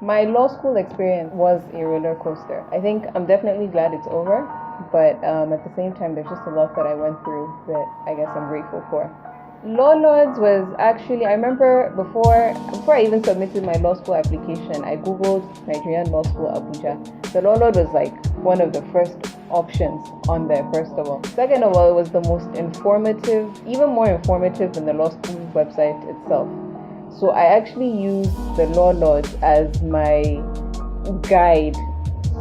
My law school experience was a roller coaster. I think I'm definitely glad it's over, but at the same time, there's just a lot that I went through that I guess I'm grateful for. Lawlords was actually, I remember before I even submitted my law school application, I googled Nigerian Law School Abuja. The Lawlord was like one of the first options on there, first of all. Second of all, it was the most informative, even more informative than the law school website itself. So I actually used the Lawlords as my guide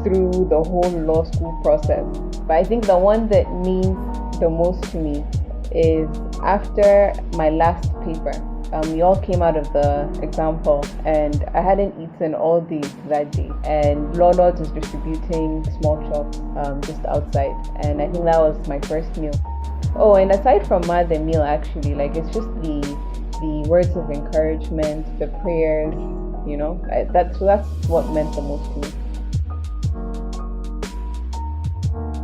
through the whole law school process. But I think the one that means the most to me is after my last paper. We all came out of the exam hall and I hadn't eaten all day that day, and Lawlords was distributing small chops just outside, and I think that was my first meal. Oh, and aside from the meal, actually, like, it's just the words of encouragement, the prayers, that's what meant the most to me.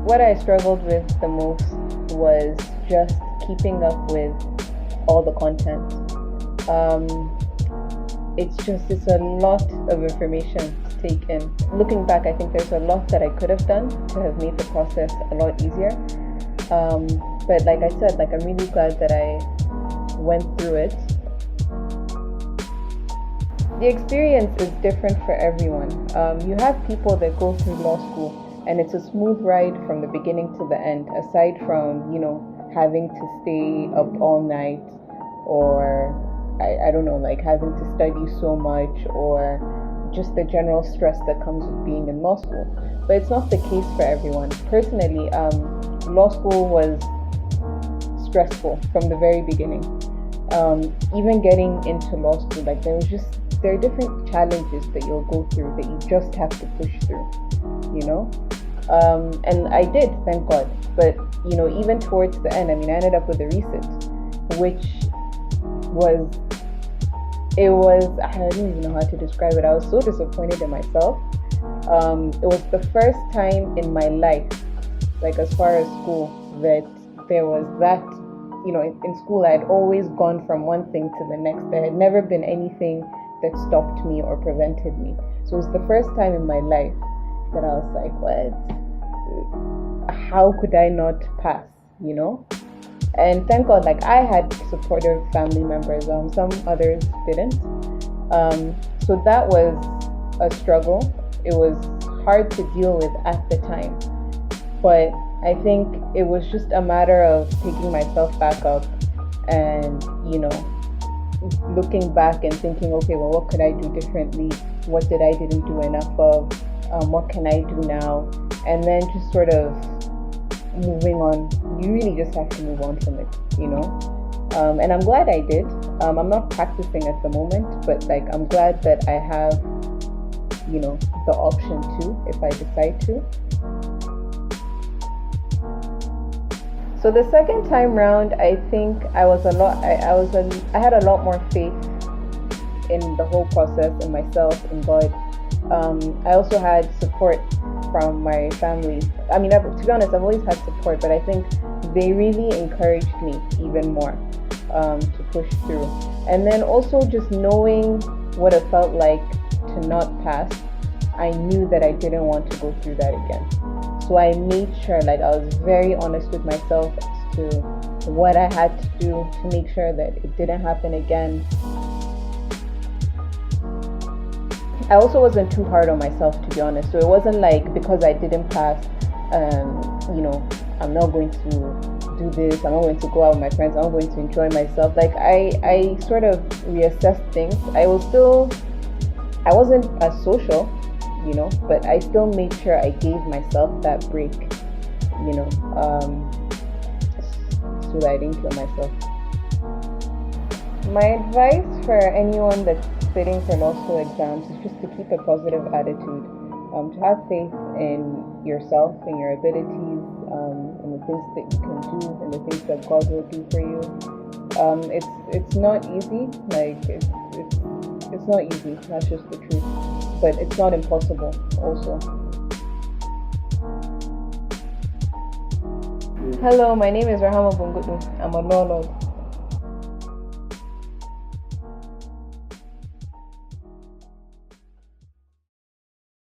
What I struggled with the most was just keeping up with all the content. It's a lot of information to take in. Looking back, I think there's a lot that I could have done to have made the process a lot easier. But like I said, I'm really glad that I went through it. The experience is different for everyone. You have people that go through law school and it's a smooth ride from the beginning to the end, aside from, having to stay up all night, or I don't know, like having to study so much, or just the general stress that comes with being in law school. But it's not the case for everyone. Personally, law school was stressful from the very beginning. Even getting into law school, there are different challenges that you'll go through that you just have to push through, and I did, thank God. But even towards the end, I ended up with a recit, which I don't even know how to describe it. I was so disappointed in myself. It was the first time in my life, as far as school, that there was that, in school I had always gone from one thing to the next. There had never been anything that stopped me or prevented me. So it was the first time in my life that I was like, what? How could I not pass, And thank God, I had supportive family members. Some others didn't. So that was a struggle. It was hard to deal with at the time. But I think it was just a matter of picking myself back up and, looking back and thinking, okay, well, what could I do differently? What did I didn't do enough of? What can I do now? And then just sort of moving on. You really just have to move on from it, and I'm glad I did. I'm not practicing at the moment, but I'm glad that I have the option to, if I decide to. So the second time round, I think I had a lot more faith in the whole process, in myself, in God. I also had support from my family. To be honest, I've always had support, but I think they really encouraged me even more to push through. And then also just knowing what it felt like to not pass, I knew that I didn't want to go through that again. So I made sure, I was very honest with myself as to what I had to do to make sure that it didn't happen again. I also wasn't too hard on myself, to be honest. So it wasn't because I didn't pass, I'm not going to do this, I'm not going to go out with my friends, I'm not going to enjoy myself. I sort of reassessed things. I wasn't as social, but I still made sure I gave myself that break, so that I didn't kill myself. My advice for anyone that's sitting for law school exams is just to keep a positive attitude, to have faith in yourself, in your abilities, in the things that you can do, and the things that God will do for you. It's not easy. It's not easy. That's just the truth. But it's not impossible also. Hello, my name is Rahama Bungudu. I'm a Lawlord.